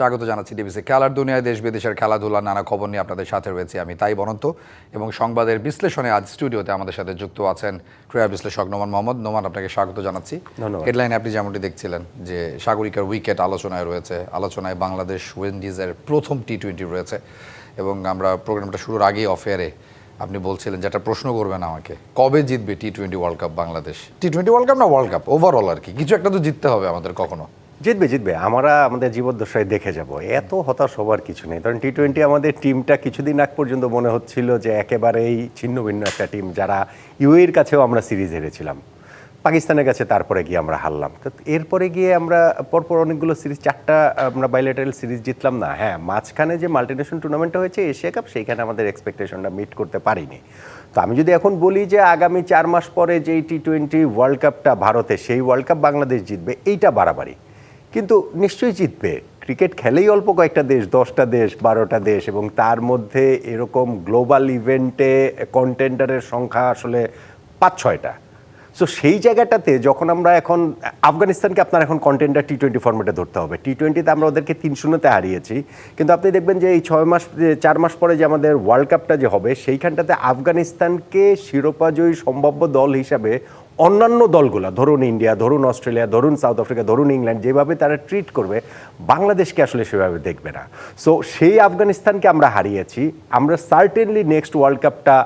স্বাগত জানাচ্ছি ডিবিসি খেলার দুনিয়ায় দেশ বিদেশের খেলাধুলার নানা খবর নিয়ে আপনাদের সাথে রয়েছে আমি তাই বনন্ত এবং সংবাদের বিশ্লেষণে আজ স্টুডিওতে আমাদের সাথে যুক্ত আছেন ক্রীড়া বিশ্লেষক নোমান মোহাম্মদ। নোমান, আপনাকে স্বাগত জানাচ্ছি। হেডলাইনে আপনি যেমনটি দেখছিলেন যে সাগরিকার উইকেট আলোচনায় রয়েছে, আলোচনায় বাংলাদেশ ওয়েন্ডিজের প্রথম টি-20 রয়েছে এবং আমরা প্রোগ্রামটা শুরুর আগেই অফ এয়ারে আপনি বলছিলেন যেটা প্রশ্ন করবেন আমাকে, কবে জিতবে টি-20 ওয়ার্ল্ড কাপ বাংলাদেশ? টি-20 ওয়ার্ল্ড কাপ না ওয়ার্ল্ড কাপ ওভারঅল আর কি, কিছু একটা তো জিততে হবে আমাদের। কখনো জিতবে আমরা আমাদের জীবদ্দশায় দেখে যাব, এত হতাশ হবার কিছু নেই। কারণ টি-20 আমাদের টিমটা কিছুদিন আগ পর্যন্ত মনে হচ্ছিল যে একেবারেই ছিন্ন ভিন্ন একটা টিম, যারা ইউএর কাছেও আমরা সিরিজ হেরেছিলাম, পাকিস্তানের কাছে তারপরে গিয়ে আমরা হারলাম। তো এরপরে গিয়ে আমরা পরপর অনেকগুলো সিরিজ, 4টা আমরা বাইলেটারাল সিরিজ জিতলাম না। হ্যাঁ, মাঝখানে যে মাল্টিনেশনাল টুর্নামেন্টটা হয়েছে এশিয়া কাপ, সেইখানে আমাদের এক্সপেকটেশনটা মিট করতে পারিনি। তো আমি যদি এখন বলি যে আগামী 4 মাস পরে যেই টি-20 ওয়ার্ল্ড কাপটা ভারতে, সেই ওয়ার্ল্ড কাপ বাংলাদেশ জিতবে, এইটা বাড়াবাড়ি, কিন্তু নিশ্চয়ই জিতবে। ক্রিকেট খেলেই অল্প কয়েকটা দেশ, 10টা দেশ, 12টা দেশ, এবং তার মধ্যে এরকম গ্লোবাল ইভেন্টে কন্টেন্ডারের সংখ্যা আসলে 5-6টা। সো সেই জায়গাটাতে যখন আমরা এখন আফগানিস্তানকে আপনার এখন কন্টেন্ডার টি-20 ফর্মেটে ধরতে হবে। টি-20তে আমরা ওদেরকে 3-0-তে হারিয়েছি, কিন্তু আপনি দেখবেন যে এই 4 মাস পরে যে আমাদের ওয়ার্ল্ড কাপটা যে হবে, সেইখানটাতে আফগানিস্তানকে শিরোপাজয়ী সম্ভাব্য দল হিসাবে অন্যান্য দলগুলো, ধরুন ইন্ডিয়া, ধরুন অস্ট্রেলিয়া, ধরুন সাউথ আফ্রিকা, ধরুন ইংল্যান্ড, যেভাবে তারা ট্রিট করবে, বাংলাদেশকে আসলে সেভাবে দেখবে না। সো সেই আফগানিস্তানকে আমরা হারিয়েছি। আমরা সার্টেনলি নেক্সট ওয়ার্ল্ড কাপটা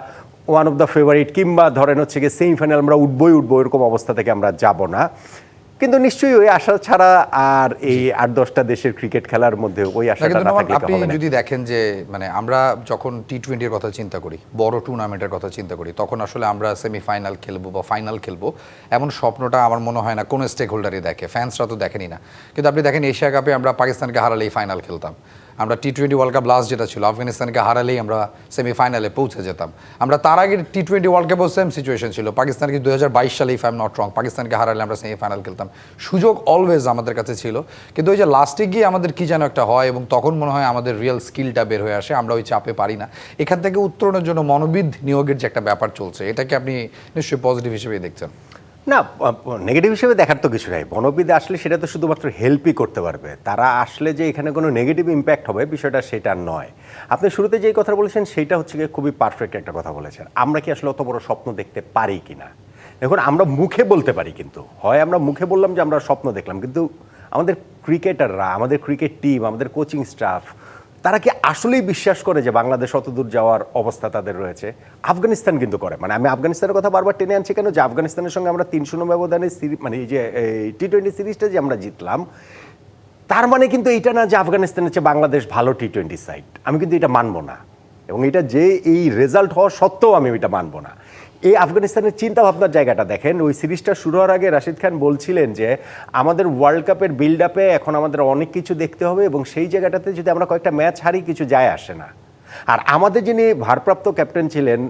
ওয়ান অফ দ্য ফেভারিট, কিংবা ধরেন হচ্ছে গিয়ে সেমিফাইনাল আমরা উঠবই এরকম অবস্থা থেকে আমরা যাব না। কিন্তু নিশ্চয়ই ওই আশা ছাড়া আর এই 8-10টা দেশের ক্রিকেট খেলার মধ্যে ওই আশাটা না থাকলে আপনি যদি দেখেন যে মানে আমরা যখন টি-20-এর কথা চিন্তা করি, বড় টুর্নামেন্টের কথা চিন্তা করি, তখন আসলে আমরা সেমিফাইনাল খেলবো বা ফাইনাল খেলবো এমন স্বপ্নটা আমার মনে হয় না কোনো স্টেক হোল্ডারই দেখে, ফ্যান্সরা তো দেখেনি না। কিন্তু আপনি দেখেন এশিয়া কাপে আমরা পাকিস্তানকে হারালেই ফাইনাল খেলতাম, আমরা টি-20 ওয়ার্ল্ড কাপ লাস্ট যেটা ছিল আফগানিস্তানকে হারালেই আমরা সেমিফাইনালে পৌঁছে যেতাম। আমরা তার আগে টি-20 ওয়ার্ল্ড কাপেও সেম সিচুয়েশন ছিল, পাকিস্তানকে 2022 সালে if I am not wrong, পাকিস্তানকে হারালে আমরা সেমিফাইনাল খেলতাম, সুযোগ অলওয়েজ আমাদের কাছে ছিল। কিন্তু ওই যে লাস্টে গিয়ে আমাদের কি যেন একটা হয় এবং তখন মনে হয় আমাদের রিয়েল স্কিলটা বের হয়ে আসে, আমরা ওই চাপে পারি না। এখান থেকে উত্তরণের জন্য মনোবিদ নিয়োগের যে একটা ব্যাপার চলছে, এটাকে আপনি নিশ্চয়ই পজিটিভ হিসেবেই দেখছেন? না, নেগেটিভ হিসেবে দেখার তো কিছু নাই। বনবিদ আসলে সেটা তো শুধুমাত্র হেল্পই করতে পারবে, তারা আসলে যে এখানে কোনো নেগেটিভ ইম্প্যাক্ট হবে বিষয়টা সেটা নয়। আপনি শুরুতে যেই কথা বলেছেন সেইটা হচ্ছে গিয়ে খুবই পারফেক্ট একটা কথা বলেছেন। আমরা কি আসলে অত বড় স্বপ্ন দেখতে পারি কিনা? দেখুন, আমরা মুখে বলতে পারি, কিন্তু হয় আমরা মুখে বললাম যে আমরা স্বপ্ন দেখলাম, কিন্তু আমাদের ক্রিকেটাররা, আমাদের ক্রিকেট টিম, আমাদের কোচিং স্টাফ, তারা কি আসলেই বিশ্বাস করে যে বাংলাদেশ অতদূর যাওয়ার অবস্থা তাদের রয়েছে? আফগানিস্তান কিন্তু করে। মানে আমি আফগানিস্তানের কথা বারবার টেনে আনছি কেন, যে আফগানিস্তানের সঙ্গে আমরা 3-0 ব্যবধানে মানে এই যে টি-20 সিরিজটা যে আমরা জিতলাম, তার মানে কিন্তু এইটা না যে আফগানিস্তানের চেয়ে বাংলাদেশ ভালো টি-20 সাইড। আমি কিন্তু এটা মানবো না, এবং এটা যে এই রেজাল্ট হওয়া সত্ত্বেও আমি এটা মানবো না। এই আফগানিস্তানের চিন্তা ভাবনার জায়গাটা দেখেন। ওই সিরিজটা শুরু হওয়ার আগে রাশিদ খান বলছিলেন যে আমাদের ওয়ার্ল্ড কাপের বিল্ড আপে এখন আমাদের অনেক কিছু দেখতে হবে, এবং সেই জায়গাটাতে যদি আমরা কয়েকটা ম্যাচ হারি কিছু যায় আসে না। আর আমাদের যিনি ভারপ্রাপ্ত ক্যাপ্টেন ছিলেন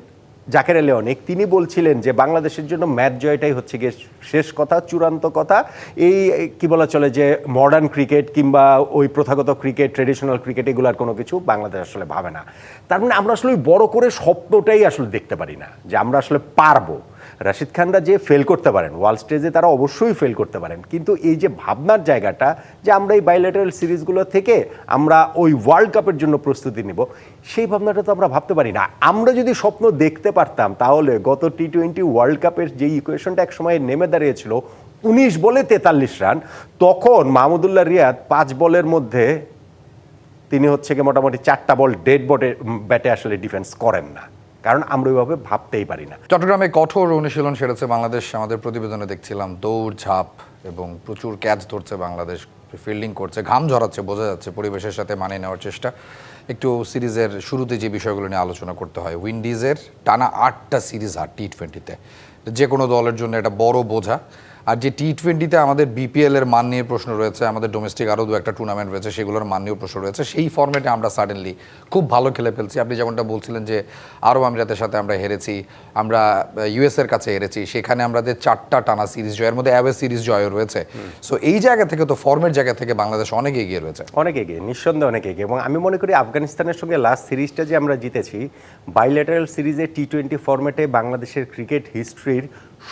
জাকের আলী অনেক, তিনি বলছিলেন যে বাংলাদেশের জন্য ম্যাচ জয়টাই হচ্ছে গিয়ে শেষ কথা, চূড়ান্ত কথা। এই কি বলা চলে যে মডার্ন ক্রিকেট কিংবা ওই প্রথাগত ক্রিকেট, ট্রেডিশনাল ক্রিকেট, এগুলার কোনো কিছু বাংলাদেশ আসলে ভাবে না। তার মানে আমরা আসলে বড় করে স্বপ্নটাই আসলে দেখতে পারি না যে আমরা আসলে পারবো। রাশিদ খানরা যে ফেল করতে পারেন ওয়ার্ল্ড স্টেজে, তারা অবশ্যই ফেল করতে পারেন, কিন্তু এই যে ভাবনার জায়গাটা যে আমরা এই বাইলেটারাল সিরিজগুলো থেকে আমরা ওই ওয়ার্ল্ড কাপের জন্য প্রস্তুতি নিব, সেই ভাবনাটা তো আমরা ভাবতে পারি না। আমরা যদি স্বপ্ন দেখতে পারতাম তাহলে গত টি-20 ওয়ার্ল্ড কাপের যে ইকুয়েশনটা এক সময় নেমে দাঁড়িয়েছিল 19 বলে 43 রান, তখন মাহমুদুল্লাহ রিয়াদ 5 বলের মধ্যে তিনি হচ্ছে গিয়ে মোটামুটি 4টা বল ডেড ব্যাটে আসলে ডিফেন্স করেন না, কারণ আমরা ওইভাবে ভাবতেই পারি না। চট্টগ্রামে কঠোর অনুশীলন সেরেছে বাংলাদেশ, আমাদের প্রতিবেদনে দেখছিলাম দৌড় ঝাঁপ এবং প্রচুর ক্যাচ ধরছে বাংলাদেশ, ফিল্ডিং করছে, ঘাম ঝরাচ্ছে, বোঝা যাচ্ছে পরিবেশের সাথে মানিয়ে নেওয়ার চেষ্টা। একটু সিরিজের শুরুতে যে বিষয়গুলো নিয়ে আলোচনা করতে হয়, উইন্ডিজের টানা 8টা সিরিজ হার টি-20-তে, যে কোনো দলের জন্য এটা বড় বোঝা। আর যে টি-20-তে আমাদের বিপিএল-এর মান নিয়ে প্রশ্ন রয়েছে, আমাদের ডোমেস্টিক আরও 2-একটা টুর্নামেন্ট রয়েছে, সেগুলোর মান নিয়েও প্রশ্ন রয়েছে, সেই ফর্মেটে আমরা সাডেনলি খুব ভালো খেলে ফেলছি। আপনি যেমনটা বলছিলেন যে আরব আমিরাতের সাথে আমরা হেরেছি, আমরা ইউএসের কাছে হেরেছি, সেখানে আমাদের 4টা টানা সিরিজ জয়ের মধ্যে অ্যাওয়ে সিরিজ জয় রয়েছে। সো এই জায়গা থেকে তো ফর্মের জায়গা থেকে বাংলাদেশ অনেক এগিয়ে রয়েছে, অনেক এগিয়ে, নিঃসন্দেহে অনেক এগিয়ে। এবং আমি মনে করি আফগানিস্তানের সঙ্গে লাস্ট সিরিজটা যে আমরা জিতেছি, বাইলেটারাল সিরিজে টি-20 ফর্মেটে বাংলাদেশের ক্রিকেট হিস্ট্রির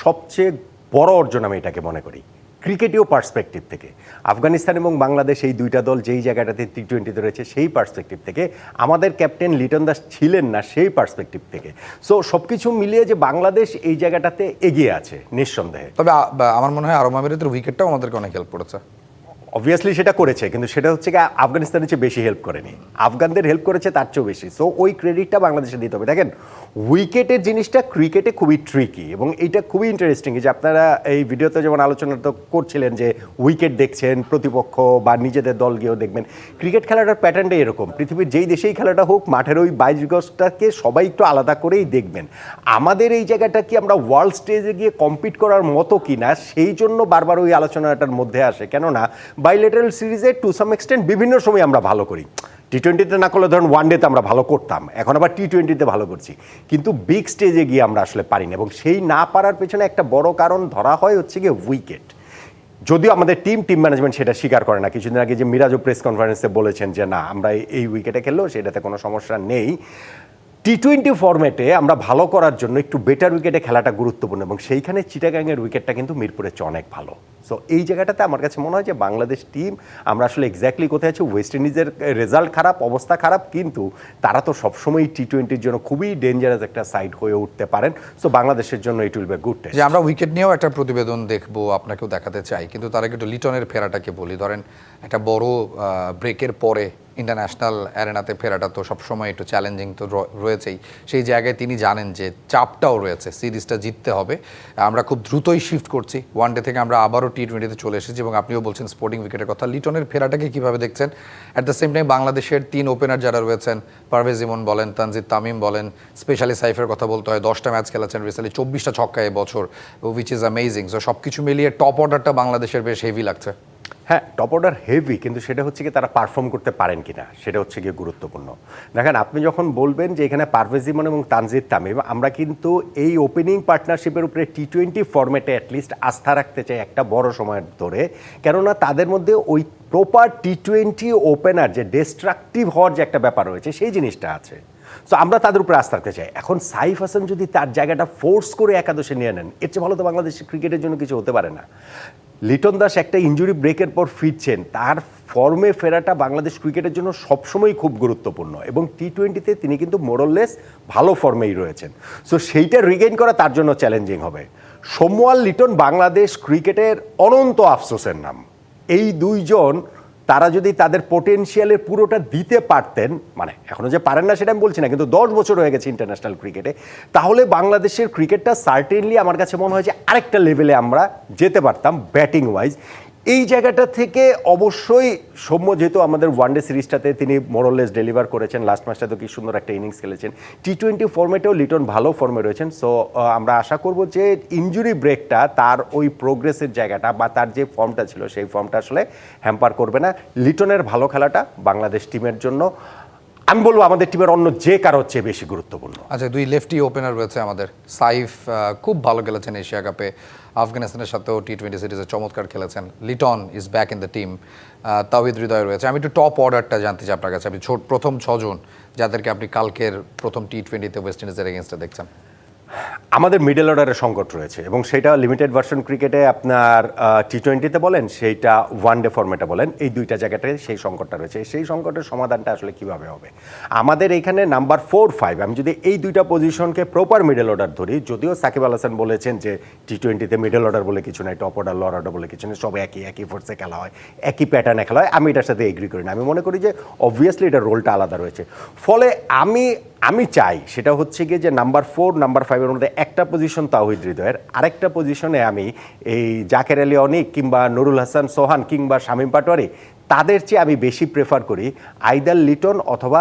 সবচেয়ে বড় অর্জন আমি এটাকে মনে করি। ক্রিকেটীয় পার্সপেক্টিভ থেকে। আফগানিস্তান এবং বাংলাদেশ এই দুইটা দল যেই জায়গাটাতে টি-20-তে রয়েছে সেই পার্সপেক্টিভ থেকে, আমাদের ক্যাপ্টেন লিটন দাস ছিলেন না সেই পার্সপেক্টিভ থেকে। সো সব কিছু মিলিয়ে যে বাংলাদেশ এই জায়গাটাতে এগিয়ে আছে নিঃসন্দেহে। তবে আমার মনে হয় আরব আমিরাতের উইকেটটাও আমাদেরকে অনেক হেল্প করেছে। অবভিয়াসলি সেটা করেছে, কিন্তু সেটা হচ্ছে কি আফগানিস্তানের চেয়ে বেশি হেল্প করেনি, আফগানদের হেল্প করেছে তার চেয়েও বেশি। সো ওই ক্রেডিটটা বাংলাদেশে দিতে হবে। দেখেন, উইকেটের জিনিসটা ক্রিকেটে খুবই ট্রিকি এবং এইটা খুবই ইন্টারেস্টিং যে আপনারা এই ভিডিওতে যেমন আলোচনা তো করছিলেন যে উইকেট দেখছেন প্রতিপক্ষ বা নিজেদের দল গিয়েও দেখবেন। ক্রিকেট খেলাটার প্যাটার্নটাই এরকম, পৃথিবীর যেই দেশেই খেলাটা হোক মাঠের ওই 22 গজটাকে সবাই একটু আলাদা করেই দেখবেন। আমাদের এই জায়গাটা কি আমরা ওয়ার্ল্ড স্টেজে গিয়ে কম্পিট করার মতো কি না, সেই জন্য বারবার ওই আলোচনাটার মধ্যে আসে। কেননা বাইলেটারাল সিরিজে টু সাম এক্সটেন্ট বিভিন্ন সময় আমরা ভালো করি, টি-20-তে না করলে ধরুন ওয়ানডেতে আমরা ভালো করতাম, এখন আবার টি-20-তে ভালো করছি, কিন্তু বিগ স্টেজে গিয়ে আমরা আসলে পারি না। এবং সেই না পারার পেছনে একটা বড় কারণ ধরা হয় হচ্ছে গিয়ে উইকেট। যদিও আমাদের টিম ম্যানেজমেন্ট সেটা স্বীকার করে না। কিছুদিন আগে যে মিরাজও প্রেস কনফারেন্সে বলেছেন যে না, আমরা এই উইকেটে খেললেও সেটাতে কোনো সমস্যা নেই। টি-20 ফরম্যাটে আমরা ভালো করার জন্য একটু বেটার উইকেটে খেলাটা গুরুত্বপূর্ণ এবং সেইখানে চিটাগাংয়ের উইকেটটা কিন্তু মিরপুরের চেয়ে অনেক ভালো। সো এই জায়গাটাতে আমার কাছে মনে হয় যে বাংলাদেশ টিম আমরা আসলে এক্স্যাক্টলি কোথায় আছি। ওয়েস্ট ইন্ডিজের রেজাল্ট খারাপ, অবস্থা খারাপ, কিন্তু তারা তো সবসময় টি-20-র জন্য খুবই ডেঞ্জারাস একটা সাইড হয়ে উঠতে পারেন। সো বাংলাদেশের জন্য it will be good test. যে আমরা উইকেট নিয়েও একটা প্রতিবেদন দেখবো, আপনাকেও দেখাতে চাই, কিন্তু তার আগে একটু লিটনের ফেরাটাকে বলি। ধরেন একটা বড় ব্রেকের পরে ইন্টারন্যাশনাল অ্যারেনাতে ফেরাটা তো সবসময় একটু চ্যালেঞ্জিং তো রয়েছেই। সেই জায়গায় তিনি জানেন যে চাপটাও রয়েছে, সিরিজটা জিততে হবে। আমরা খুব দ্রুতই শিফট করছি, ওয়ানডে থেকে আমরা আবারও টি-20-তে চলে এসেছি এবং আপনিও বলছেন স্পোর্টিং উইকেটের কথা। লিটনের ফেরাটাকে কীভাবে দেখছেন? অ্যাট দ্য সেম টাইম বাংলাদেশের 3 ওপেনার যারা রয়েছেন, পারভেজ ইমন বলেন, তানজিদ তামিম বলেন, স্পেশালি সাইফের কথা বলতে হয়, 10টা ম্যাচ খেলেছেন রিসেন্টলি, 24টা ছক্কা এবছর, উইচ ইজ অ্যামেজিং। সো সব কিছু মিলিয়ে টপ অর্ডারটা বাংলাদেশের বেশ হেভি লাগছে। হ্যাঁ, টপ অর্ডার হেভি, কিন্তু সেটা হচ্ছে কি তারা পারফর্ম করতে পারেন কিনা সেটা হচ্ছে গিয়ে গুরুত্বপূর্ণ। দেখেন, আপনি যখন বলবেন যে এখানে পারভেজ ইমন এবং তানজিদ তামিম, আমরা কিন্তু এই ওপেনিং পার্টনারশিপের উপরে টি-20 ফরম্যাটে অ্যাটলিস্ট আস্থা রাখতে চাই একটা বড় সময়ের ধরে। কেননা তাদের মধ্যে ওই প্রপার টি-20 ওপেনার যে ডিস্ট্রাকটিভ হওয়ার যে একটা ব্যাপার রয়েছে সেই জিনিসটা আছে। সো আমরা তাদের উপরে আস্থা রাখতে চাই। এখন সাইফ হাসান যদি তার জায়গাটা ফোর্স করে একাদশে নিয়ে নেন, এর চেয়ে ভালো তো বাংলাদেশের ক্রিকেটের জন্য কিছু হতে পারে না। লিটন দাস একটা ইনজুরি ব্রেকের পর ফিরছেন, তার ফর্মে ফেরাটা বাংলাদেশ ক্রিকেটের জন্য সবসময় খুব গুরুত্বপূর্ণ এবং টি-20-তে তিনি কিন্তু মোরললেস ভালো ফর্মেই রয়েছেন। সো সেইটা রিগেইন করা তার জন্য চ্যালেঞ্জিং হবে। সোমওয়াল লিটন বাংলাদেশ ক্রিকেটের অনন্ত আফসোসের নাম। এই দুইজন তারা যদি তাদের পোটেনশিয়ালের পুরোটা দিতে পারতেন, মানে এখনো যে পারেন না সেটা আমি বলছি না, কিন্তু 10 বছর হয়ে গেছে ইন্টারন্যাশনাল ক্রিকেটে, তাহলে বাংলাদেশের ক্রিকেটটা সার্টেনলি আমার কাছে মনে হয় যে আরেকটা লেভেলে আমরা যেতে পারতাম ব্যাটিং ওয়াইজ। এই জায়গাটা থেকে অবশ্যই সৌম্য, যেহেতু আমাদের ওয়ানডে সিরিজটাতে তিনি মোরললেস ডেলিভার করেছেন, লাস্ট ম্যাচটাতে কি সুন্দর একটা ইনিংস খেলেছেন, টি-20 ফর্মেটেও লিটন ভালো ফর্মে রয়েছেন। সো আমরা আশা করব যে ইনজুরি ব্রেকটা তার ওই প্রোগ্রেসের জায়গাটা বা তার যে ফর্মটা ছিল সেই ফর্মটা আসলে হ্যাম্পার করবে না। লিটনের ভালো খেলাটা বাংলাদেশ টিমের জন্য, আমি বলবো আমাদের টিমের অন্য যে কারোর চেয়ে বেশি গুরুত্বপূর্ণ। আচ্ছা, 2 লেফটি ওপেনার রয়েছে আমাদের। সাইফ খুব ভালো খেলেছেন এশিয়া কাপে, আফগানিস্তানের সাথেও টি-20 সিরিজে চমৎকার খেলেছেন। Liton is back in the team. Towhid Hridoy রয়েছে। আমি একটু টপ অর্ডারটা জানতে চাই আপনার কাছে। আপনি প্রথম 6 জন যাদেরকে আপনি কালকের প্রথম টি-20-তে ওয়েস্ট ইন্ডিজের এগেনস্টে দেখছেন। আমাদের মিডল অর্ডারের সংকট রয়েছে এবং সেটা লিমিটেড ভার্সন ক্রিকেটে আপনার টি-20-তে বলেন, সেইটা ওয়ানডে ফরম্যাটে বলেন, এই দুইটা জায়গাটায় সেই সংকটটা রয়েছে। সেই সংকটের সমাধানটা আসলে কিভাবে হবে? আমাদের এইখানে নাম্বার 4-5, আমি যদি এই দুইটা পজিশনকে প্রপার মিডল অর্ডার ধরি, যদিও সাকিব আল হাসান বলেছেন যে টি-20-তে মিডল অর্ডার বলে কিছু নাই, টপ অর্ডার লোয়ার অর্ডার বলে কিছু নেই, সব একই ফোর্সে খেলা হয়, একই প্যাটার্নে খেলা হয়, আমি এটার সাথে এগ্রি করি না। আমি মনে করি যে অবভিয়াসলি এটার রোলটা আলাদা রয়েছে। ফলে আমি চাই সেটা হচ্ছে গিয়ে যে নাম্বার 4, নাম্বার 5-এর মধ্যে একটা পজিশন তাওহিদ হৃদয়ের, আরেকটা পজিশনে আমি এই জাকের আলী অনিক কিংবা নুরুল হাসান সোহান কিংবা শামীম পাটোয়ারি, তাদের চেয়ে আমি বেশি প্রেফার করি আইদার লিটন অথবা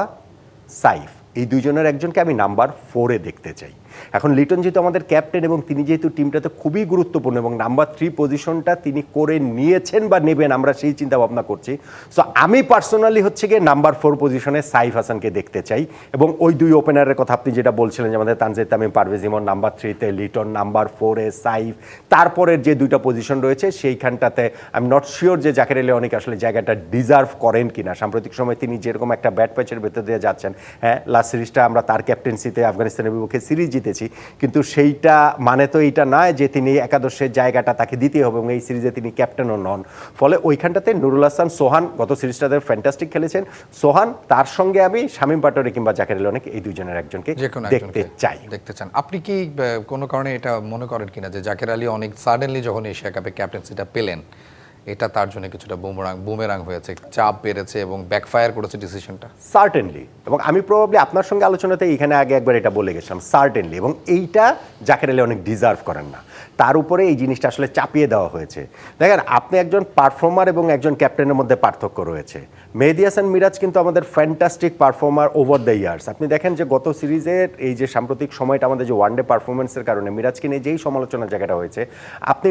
সাইফ। এই দুইজনের একজনকে আমি নাম্বার 4-এ দেখতে চাই। এখন লিটন যেহেতু আমাদের ক্যাপ্টেন এবং তিনি যেহেতু টিমটাতে খুবই গুরুত্বপূর্ণ এবং নাম্বার 3 পজিশনটা তিনি করে নিয়েছেন বা নেবেন, আমরা সেই চিন্তা ভাবনা করছি। সো আমি পার্সোনালি হচ্ছে গিয়ে নাম্বার 4 পজিশনে সাইফ হাসানকে দেখতে চাই এবং ওই 2 ওপেনারের কথা আপনি যেটা বলছিলেন যে আমাদের তানজিদ তামিম, পারভেজ ইমন নাম্বার 3-তে, লিটন নাম্বার 4-এ, সাইফ, তারপরের যে 2টা পজিশন রয়েছে সেইখানটাতে আমি নট শিওর যে জাকের আলী অনেক আসলে জায়গাটা ডিজার্ভ করেন কিনা। সাম্প্রতিক সময় তিনি যেরকম একটা ব্যাট প্যাচের ভেতর দিয়ে যাচ্ছেন, হ্যাঁ লাস্ট সিরিজটা আমরা তার ক্যাপ্টেন্সিতে আফগানিস্তানের বিপক্ষে সিরিজ জিতেছি, কিন্তু সেইটা মানে তো এইটা নয় যে তিনি একাদশের জায়গাটা তাকে দিতে হবে এবং এই সিরিজে তিনি ক্যাপ্টেনও নন। ফলে ওইখানটাতে নুরুল হাসান সোহান গত সিরিজটাতে ফ্যান্টাস্টিক খেলেছেন। সোহান তার সঙ্গে আমি শামীম পাটোয়ারি কিংবা জাকের আলী অনেক এই দুইজনের একজনকে দেখতে চান। আপনি কি কোনো কারণে এটা মনে করেন কিনা যে জাকের আলী অনেক সাডেনলি যখন এশিয়া কাপে ক্যাপ্টেন্সিটা পেলেন, এটা তার জন্য কিছুটা বুমেরাং হয়েছে, চাপ বেড়েছে এবং ব্যাকফায়ার করেছে ডিসিশনটা? সার্টেনলি, এবং আমি প্রবাবলি আপনার সঙ্গে আলোচনাতে এখানে আগে একবার এটা বলে গেছিলাম, সার্টেনলি, এবং এইটা জাকের আলী অনেক ডিজার্ভ করেন না, তার উপরে এই জিনিসটা আসলে চাপিয়ে দেওয়া হয়েছে। দেখেন, আপনি একজন পারফর্মার এবং একজন ক্যাপ্টেনের মধ্যে পার্থক্য রয়েছে। মেহেদী হাসান মিরাজ কিন্তু আমাদের fantastic performer over the years. আপনি দেখেন যে গত সিরিজের এই যে সাম্প্রতিক সময়টা আমাদের যে ওয়ানডে পারফরমেন্সের কারণে মিরাজকে নিয়ে যেই সমালোচনার জায়গাটা হয়েছে, আপনি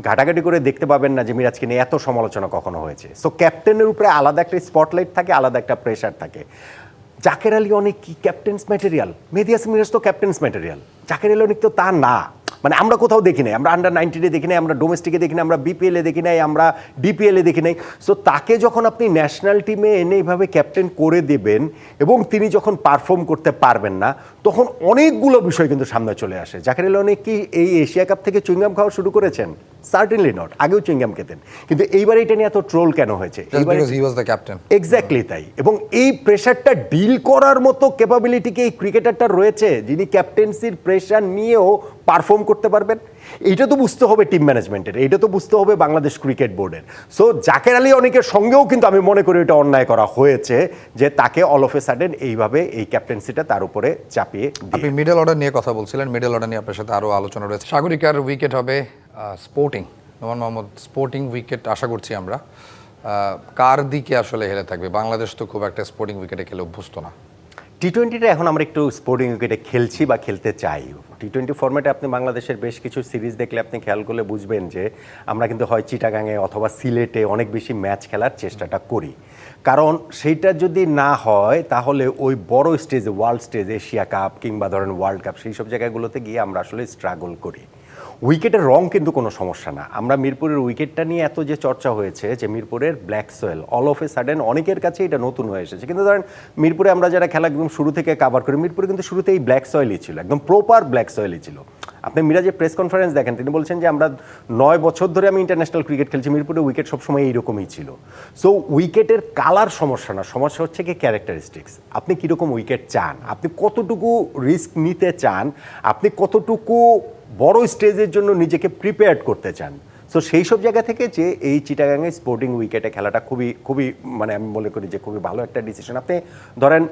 ঘাটাঘাটি করে দেখতে পাবেন না যে মিরাজকে নিয়ে এত সমালোচনা কখনো হয়েছে। সো ক্যাপ্টেনের উপরে আলাদা একটা স্পটলাইট থাকে, আলাদা একটা প্রেশার থাকে। জাকের আলী অনেক কি ক্যাপ্টেন্স ম্যাটেরিয়াল, মেহেদী হাসান মিরাজ তো ক্যাপ্টেন্স ম্যাটেরিয়াল, জাকের আলী অনেক তো তা না। মানে আমরা কোথাও দেখি নাই, আমরা আন্ডার 19-এ দেখি নাই, আমরা ডোমেস্টিকে দেখি নাই, আমরা বিপিএলে দেখি নাই, আমরা ডিপিএলে দেখি নাই। সো তাকে যখন আপনি ন্যাশনাল টিমে এনে এইভাবে ক্যাপ্টেন করে দেবেন এবং তিনি যখন পারফর্ম করতে পারবেন না, তখন অনেকগুলো বিষয় কিন্তু সামনে চলে আসে। জাকের আলী অনেক কি এই এশিয়া কাপ থেকে চুইংগাম খাওয়া শুরু করেছেন? সার্টেনলি নট, আগেও চুইংগাম খেতেন, কিন্তু এইবার এটা নিয়ে এত ট্রোল কেন হয়েছে? এক্স্যাক্টলি তাই। এবং এই প্রেশারটা ডিল করার মতো ক্যাপাবিলিটি কি এই ক্রিকেটারটা রয়েছে যিনি ক্যাপ্টেন্সির প্রেশার নিয়েও পারফর্ম করতে পারবেন? এইটা তো বুঝতে হবে টিম ম্যানেজমেন্টের, এইটা তো বুঝতে হবে বাংলাদেশ ক্রিকেট বোর্ডের। সো জাকের আলী অনেকের সঙ্গেও কিন্তু আমি মনে করি এটা অন্যায় করা হয়েছে যে তাকে অল অফ এ সাডেন এইভাবে এই ক্যাপ্টেন্সিটা তার উপরে চাপিয়ে দিয়ে। আপনি মিডল অর্ডার নিয়ে কথা বলছিলেন, মিডল অর্ডার নিয়ে আপনার সাথে আরও আলোচনা রয়েছে। সাগরিকার উইকেট হবে sporting, Noman Mohammad sporting wicket আশা করছি আমরা। কার দিকে আসলে হেলে থাকবে? বাংলাদেশ তো খুব একটা স্পোর্টিং উইকেটে খেলে অভ্যস্ত না। টি-20টা এখন আমরা একটু স্পোর্টিং উইকেটে খেলছি বা খেলতে চাই। টি-20 ফরম্যাটে আপনি বাংলাদেশের বেশ কিছু সিরিজ দেখলে আপনি খেয়াল করলে বুঝবেন যে আমরা কিন্তু হয় চিটাগাঙে অথবা সিলেটে অনেক বেশি ম্যাচ খেলার চেষ্টাটা করি। কারণ সেইটা যদি না হয় তাহলে ওই বড় স্টেজে, ওয়ার্ল্ড স্টেজ, এশিয়া কাপ কিংবা ধরেন ওয়ার্ল্ড কাপ, সেই সব জায়গাগুলোতে গিয়ে আমরা আসলে স্ট্রাগল করি। উইকেটের রং কিন্তু কোনো সমস্যা না। আমরা মিরপুরের উইকেটটা নিয়ে এত যে চর্চা হয়েছে যে মিরপুরের black soil, all of a sudden অনেকের কাছে এটা নতুন হয়ে এসেছে। কিন্তু ধরেন মিরপুরে আমরা যারা খেলা একদম শুরু থেকে কাভার করি, মিরপুরে কিন্তু শুরুতে এই ব্ল্যাক সয়েলই ছিল, একদম প্রপার ব্ল্যাক সয়েলই ছিল। আপনি মিরাজের প্রেস কনফারেন্স দেখেন, তিনি বলছেন যে আমরা 9 বছর ধরে আমি ইন্টারন্যাশনাল ক্রিকেট খেলছি, মিরপুরে উইকেট সবসময় এইরকমই ছিল। সো উইকেটের কালার সমস্যা না, সমস্যা হচ্ছে কি ক্যারেক্টারিস্টিক্স। আপনি কীরকম উইকেট চান, আপনি কতটুকু রিস্ক নিতে চান, আপনি কতটুকু বড় স্টেজের জন্য নিজেকে প্রিপেয়ার করতে চান। সো সেই সব জায়গা থেকে যে এই চিটাগাঙে স্পোর্টিং উইকেটে খেলাটা খুবই খুবই মানে আমি মনে করি যে খুবই ভালো একটা ডিসিশন। আপনি ধরেন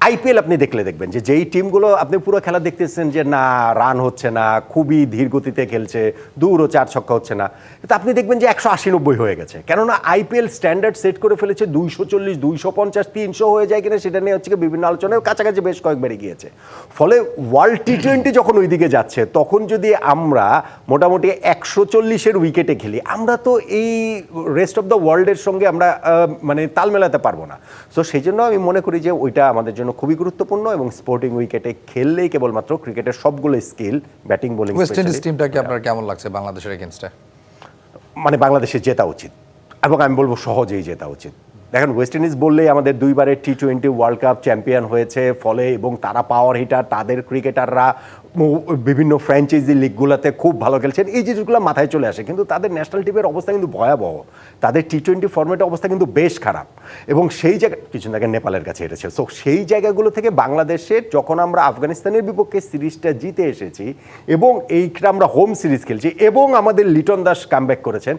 আইপিএল আপনি দেখলে দেখবেন যে যেই টিমগুলো আপনি পুরো খেলা দেখতেছেন যে না রান হচ্ছে না, খুবই ধীর গতিতে খেলছে, দূরও 4 ছক্কা হচ্ছে না, তো আপনি দেখবেন যে 180-90 হয়ে গেছে। কেননা আইপিএল স্ট্যান্ডার্ড সেট করে ফেলেছে 240, 250, 300 হয়ে যায় কিনা সেটা নিয়ে হচ্ছে বিভিন্ন আলোচনার কাছাকাছি বেশ কয়েকবারই গিয়েছে। ফলে ওয়ার্ল্ড টি-20 যখন ওই দিকে যাচ্ছে, তখন যদি আমরা মোটামুটি 140-এর উইকেটে খেলি, আমরা তো এই রেস্ট অফ দ্য ওয়ার্ল্ডের সঙ্গে আমরা মানে তাল মেলাতে পারবো না। সো সেই জন্য আমি মনে করি যে ওইটা আমাদের জন্য খুবই গুরুত্বপূর্ণ এবং স্পোর্টিং উইকেটে খেললেই কেবলমাত্র ক্রিকেটের সবগুলো skill, batting bowling. West Indies টিমটাকে আপনার কেমন লাগছে বাংলাদেশের এগেইনস্টে? মানে বাংলাদেশের জেতা উচিত এবং আমি বলবো সহজেই জেতা উচিত। দেখেন, ওয়েস্ট ইন্ডিজ বললেই আমাদের 2বারের টি-20 ওয়ার্ল্ড কাপ চ্যাম্পিয়ন হয়েছে, ফলে এবং তারা পাওয়ার হিটার, তাদের ক্রিকেটাররা বিভিন্ন ফ্র্যাঞ্চাইজি লিগগুলোতে খুব ভালো খেলছেন, এই জিনিসগুলো মাথায় চলে আসে। কিন্তু তাদের ন্যাশনাল টিমের অবস্থা কিন্তু ভয়াবহ, তাদের টি-20 ফরম্যাটের অবস্থা কিন্তু বেশ খারাপ। এবং সেই জায়গা কিছুদিন আগে নেপালের কাছে হেরেছে। সো সেই জায়গাগুলো থেকে বাংলাদেশের যখন আমরা আফগানিস্তানের বিপক্ষে সিরিজটা জিতে এসেছি এবং এইটা আমরা হোম সিরিজ খেলছি এবং আমাদের লিটন দাস কামব্যাক করেছেন,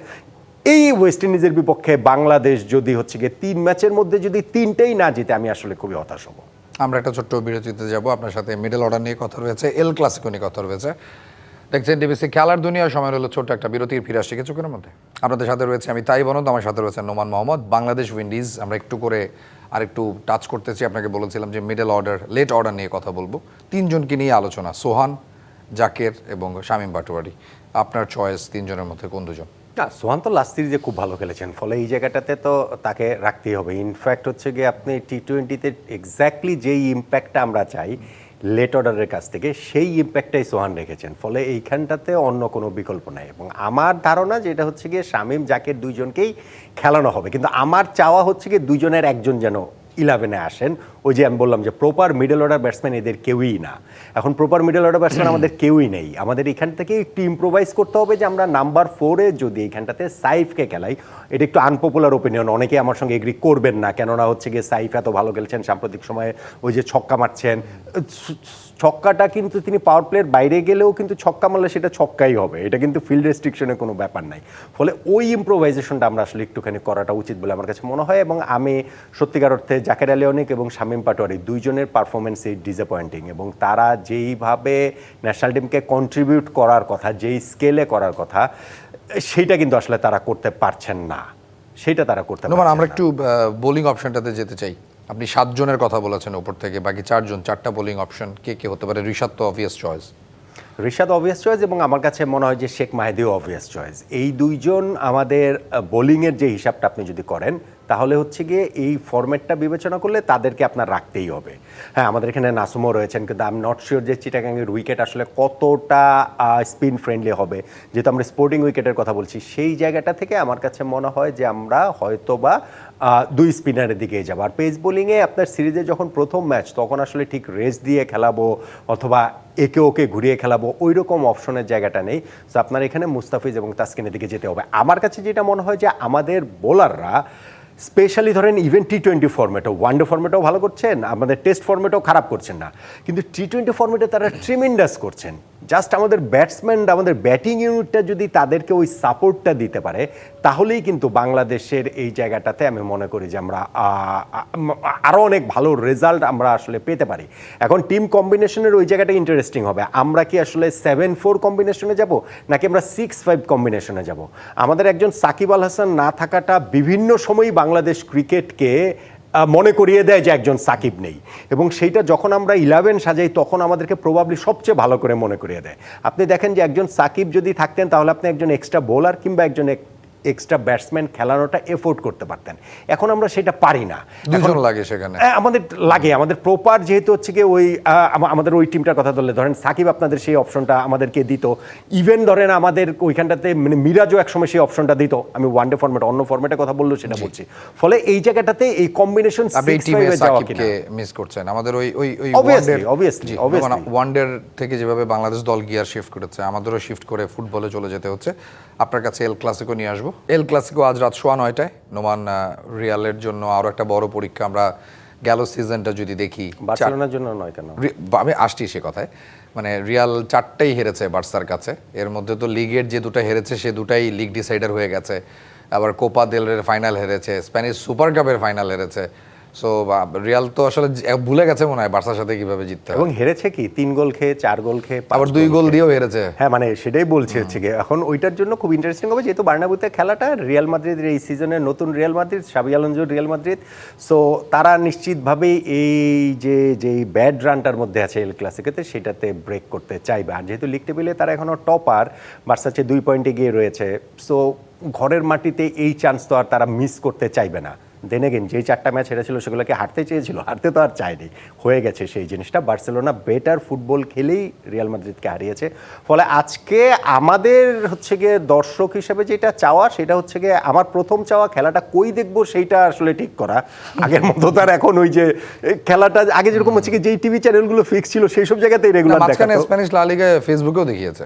এই ওয়েস্ট ইন্ডিজের বিপক্ষে বাংলাদেশ যদি হচ্ছে গিয়ে 3 ম্যাচের মধ্যে যদি 3টেই না জিতে, আমি আসলে খুবই হতাশ হব। আমরা একটা ছোট্ট বিরতিতে যাব, আপনার সাথে মিডল অর্ডার নিয়ে কথা রয়েছে, এল ক্লাসিকো নিয়ে কথা রয়েছে। দেখছেন ডিবিসি খেলার দুনিয়ার সময় হলো ছোট্ট একটা বিরতির, ফিরে আসছে কিছুক্ষণের মধ্যে। আপনাদের সাথে রয়েছে আমি তাই বনদ, আমার সাথে রয়েছে নোমান মোহাম্মদ। বাংলাদেশ উইন্ডিজ আমরা একটু করে আরেকটু টাচ করতেছি। আপনাকে বলেছিলাম যে মিডল অর্ডার, লেট অর্ডার নিয়ে কথা বলবো। 3 জনকে নিয়ে আলোচনা, সোহান, জাকের এবং শামীম পাটোয়ারি। আপনার চয়েস 3 জনের মধ্যে কোন 2জন? না, সোহান তো লাস্ট সিরিজে খুব ভালো খেলেছেন, ফলে এই জায়গাটাতে তো তাকে রাখতেই হবে। ইনফ্যাক্ট হচ্ছে গিয়ে আপনি টি-20তে এক্স্যাক্টলি যেই ইম্প্যাক্টটা আমরা চাই লেট অর্ডারের কাছ থেকে, সেই ইম্প্যাক্টটাই সোহান রেখেছেন। ফলে এইখানটাতে অন্য কোনো বিকল্প নাই। এবং আমার ধারণা যে এটা হচ্ছে গিয়ে শামীম জাকের 2জনকেই খেলানো হবে, কিন্তু আমার চাওয়া হচ্ছে গিয়ে 2জনের একজন যেন 11-এ আসেন, ওই যে আমি বললাম যে প্রপার মিডল অর্ডার ব্যাটসম্যান এদের কেউই না। এখন প্রপার মিডল অর্ডার ব্যাটসম্যান আমাদের কেউই নেই। আমাদের এখান থেকে একটু ইম্প্রোভাইজ করতে হবে যে আমরা নাম্বার 4-এ যদি এখানটাতে সাইফকে খেলাই, এটা একটু আনপপুলার ওপিনিয়ন, অনেকে আমার সঙ্গে এগ্রি করবেন না, কেননা হচ্ছে গিয়ে সাইফ এত ভালো খেলছেন সাম্প্রতিক সময়ে, ওই যে ছক্কা মারছেন, ছক্কাটা কিন্তু তিনি পাওয়ার প্লের বাইরে গেলেও কিন্তু ছক্কা মারলে সেটা ছক্কাই হবে, এটা কিন্তু ফিল্ড রেস্ট্রিকশনের কোনো ব্যাপার নাই। ফলে ওই ইম্প্রোভাইজেশনটা আমরা আসলে একটুখানি করাটা উচিত বলে আমার কাছে মনে হয়। এবং আমি সত্যিকার অর্থে জাকের আলী অনিক এবং শামীম পাটোয়ারি দুইজনের পারফরমেন্সই ডিসঅ্যাপয়েন্টিং, এবং তারা যেইভাবে ন্যাশনাল টিমকে কন্ট্রিবিউট করার কথা, যেই স্কেলে করার কথা, সেইটা কিন্তু আসলে তারা করতে পারছেন না, সেইটা তারা করতে পারছেন না। আমরা একটু বোলিং অপশনটাতে যেতে চাই। আপনি 7 জনের কথা বলেছেন উপর থেকে, বাকি 4 জন, 4টা বোলিং অপশন কে কে হতে পারে? রিশাদ তো obvious choice, Rishad obvious choice, এবং আমার কাছে মনে হয় যে শেখ মাহেদিও অবভিয়াস চয়েস। এই দুইজন আমাদের বোলিংয়ের যে হিসাবটা আপনি যদি করেন, তাহলে হচ্ছে গিয়ে এই ফরম্যাটটা বিবেচনা করলে তাদেরকে আপনার রাখতেই হবে। হ্যাঁ, আমাদের এখানে নাসুমও রয়েছেন, কিন্তু আই এম নট শিওর যে চিটাগাংয়ের উইকেট আসলে কতটা স্পিন ফ্রেন্ডলি হবে। যেহেতু আমরা স্পোর্টিং উইকেটের কথা বলছি, সেই জায়গাটা থেকে আমার কাছে মনে হয় যে আমরা হয়তোবা 2 স্পিনারের দিকে যাব। আর পেস বোলিংয়ে আপনার সিরিজে যখন প্রথম ম্যাচ, তখন আসলে ঠিক রেস দিয়ে খেলাবো অথবা একে ওকে ঘুরিয়ে খেলাবো, ওই রকম অপশনের জায়গাটা নেই। তো আপনার এখানে মুস্তাফিজ এবং তাসকিনের দিকে যেতে হবে। আমার কাছে যেটা মনে হয় যে আমাদের বোলাররা স্পেশালি ধরেন ইভেন টি-20 ফর্মেটও, ওয়ানডে ফর্মেটও ভালো করছেন, আমাদের টেস্ট ফর্মেটও খারাপ করছেন না, কিন্তু টি-20 ফর্মেটে তারা ট্রিমেন্ডাস করছেন। জাস্ট আমাদের ব্যাটসম্যান, আমাদের ব্যাটিং ইউনিটটা যদি তাদেরকে ওই সাপোর্টটা দিতে পারে, তাহলেই কিন্তু বাংলাদেশের এই জায়গাটাতে আমি মনে করি যে আমরা আরও অনেক ভালো রেজাল্ট আমরা আসলে পেতে পারি। এখন টিম কম্বিনেশনের ওই জায়গাটা ইন্টারেস্টিং হবে। আমরা কি আসলে 7-4 কম্বিনেশনে যাব, নাকি আমরা 6-5 কম্বিনেশনে যাব? আমাদের একজন সাকিব আল হাসান না থাকাটা বিভিন্ন সময়ই বাংলাদেশ ক্রিকেটকে মনে করিয়ে দেয় যে একজন সাকিব নেই, এবং সেইটা যখন আমরা 11 সাজাই তখন আমাদেরকে প্রবাবলি সবচেয়ে ভালো করে মনে করিয়ে দেয়। আপনি দেখেন যে একজন সাকিব যদি থাকতেন, তাহলে আপনি একজন এক্সট্রা বোলার কিংবা একজন এক্সট্রা ব্যাটসম্যান খেলানোটা এফোর্ড করতে পারতেন। এখন আমরা সেটা পারি না, দুজন লাগে সেখানে। আমাদের লাগে, আমাদের প্রপার যেহেতু হচ্ছে গিয়ে ওই আমাদের ওই টিমটার কথা ধরলে ধরেন সাকিব আপনাদের সেই অপশনটা আমাদেরকে দিত, ইভেন ধরেন আমাদের ওইখানটাতে মানে মিরাজও একসময় সেই অপশনটা দিত। আমি ওয়ানডে ফরম্যাট, অন্য ফরম্যাটের কথা বললো সেটা বলছি। ফলে এই জায়গাটাতে এই কম্বিনেশন সাকিবকে মিস করছেন আমাদের ওই অবভিয়াসলি ওয়ানডের থেকে যেভাবে বাংলাদেশ দল গিয়ার শিফট করেছে, আমাদেরও শিফট করে ফুটবলে চলে যেতে হচ্ছে। আপনার কাছে এল ক্লাসিকো নিয়ে আসবো। এল ক্লাসিকো আজ রাত 9:15 নোমান রিয়ালের জন্য আরো একটা বড় পরীক্ষা। আমরা গেল সিজনটা যদি দেখি, বার্সেলোনার জন্য নয় কেন, আমি আসছি সে কথায়, মানে রিয়াল 4টাই হেরেছে বার্সার কাছে। এর মধ্যে তো লিগের যে 2টা হেরেছে সে 2টাই লিগ ডিসাইডার হয়ে গেছে। আবার কোপা দেল রের ফাইনাল হেরেছে, স্প্যানিশ সুপার কাপের ফাইনাল হেরেছে। সো রিয়াল তো আসলে ভুলে গেছে মনে হয় বার্সার সাথে কিভাবে জিততে হয়। এবং হেরেছে কি 3 গোল খেয়ে, 4 গোল খেয়ে, আবার 2 গোল দিয়েও হেরেছে। হ্যাঁ, মানে সেটাই বলছি হচ্ছে গিয়ে। এখন ওইটার জন্য খুব ইন্টারেস্টিং হবে, যেহেতু বার্নাব্যুতে খেলাটা রিয়াল মাদ্রিদের এই সিজনের নতুন Real Madrid, শাবি আলোনসোর Real Madrid. So তারা নিশ্চিতভাবেই এই যে ব্যাড রানটার মধ্যে আছে এল ক্লাসিকোতে, সেটাতে ব্রেক করতে চাইবে। আর যেহেতু লিগ টেবিলে তারা এখনও টপার, বার্সার চেয়ে 2 পয়েন্টে গিয়ে রয়েছে, সো ঘরের মাটিতে এই চান্স তো আর তারা মিস করতে চাইবে না। দেন এগেন যেই 4টা ম্যাচ হেরেছিল সেগুলোকে হারতে চেয়েছিল, হারতে তো আর চায়নি, হয়ে গেছে সেই জিনিসটা। বার্সেলোনা বেটার ফুটবল খেলেই রিয়াল মাদ্রিদকে হারিয়েছে। ফলে আজকে আমাদের হচ্ছে গিয়ে দর্শক হিসেবে যেটা চাওয়া, সেটা হচ্ছে গিয়ে আমার প্রথম চাওয়া খেলাটা কই দেখবো সেইটা আসলে ঠিক করা। আগের মতো তার এখন ওই যে খেলাটা আগে যেরকম হচ্ছে গিয়ে যেই টিভি চ্যানেলগুলো ফিক্স ছিল সেই সব জায়গাতেই রেগুলার দেখা। স্প্যানিশ লা লিগায় ফেসবুকেও দেখিয়েছে,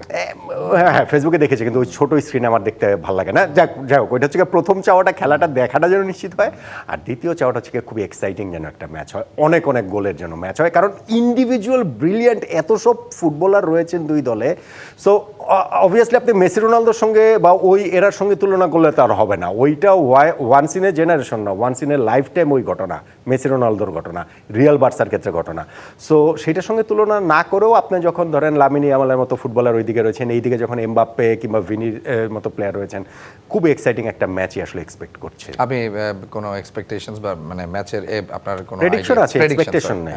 হ্যাঁ ফেসবুকে দেখেছে, কিন্তু ওই ছোট স্ক্রিনে আমার দেখতে ভালো লাগে না। যাই হোক, ওইটা হচ্ছে প্রথম চাওয়াটা, খেলাটা দেখাটা যেন নিশ্চিত হয়। আর দ্বিতীয় চাওয়াটা হচ্ছে খুবই এক্সাইটিং যেন একটা ম্যাচ হয়, অনেক অনেক গোলের জন্য ম্যাচ হয়, কারণ ইন্ডিভিজুয়াল ব্রিলিয়ান্ট এত সব ফুটবলার রয়েছেন দুই দলে। সো অবভিয়াসলি আপনি মেসি রোনালদোর সঙ্গে বা ওই এরার সঙ্গে তুলনা করলে তার হবে না। ওইটা ওয়ান্স ইন এ জেনারেশন না, once in a lifetime ওই ঘটনা, মেসি রোনালদোর ঘটনা, রিয়াল বার্সার ক্ষেত্রে ঘটনা। সো সেটার সঙ্গে তুলনা না করেও আপনি যখন ধরেন লামিনী ইয়ামালের মতো ফুটবলার ওইদিকে রয়েছেন, এইদিকে যখন এমবাপ্পে কিংবা ভিনির মতো প্লেয়ার রয়েছেন, খুব এক্সাইটিং একটা ম্যাচই আসলে এক্সপেক্ট করছে। আপনি কোনো এক্সপেকটেশনস বা মানে ম্যাচের আপনার কোনো প্রেডিকশন আছে? এক্সপেকটেশন নেই,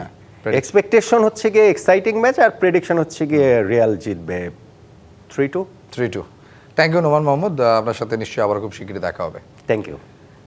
এক্সপেকটেশন হচ্ছে গিয়ে এক্সাইটিং ম্যাচ, আর প্রেডিকশন হচ্ছে গিয়ে রিয়াল জিতবে 3-2। থ্যাংক ইউ নোমান মোহাম্মদ, আপনার সাথে নিশ্চয়ই আবার খুব শিগগিরই দেখা হবে। Thank you.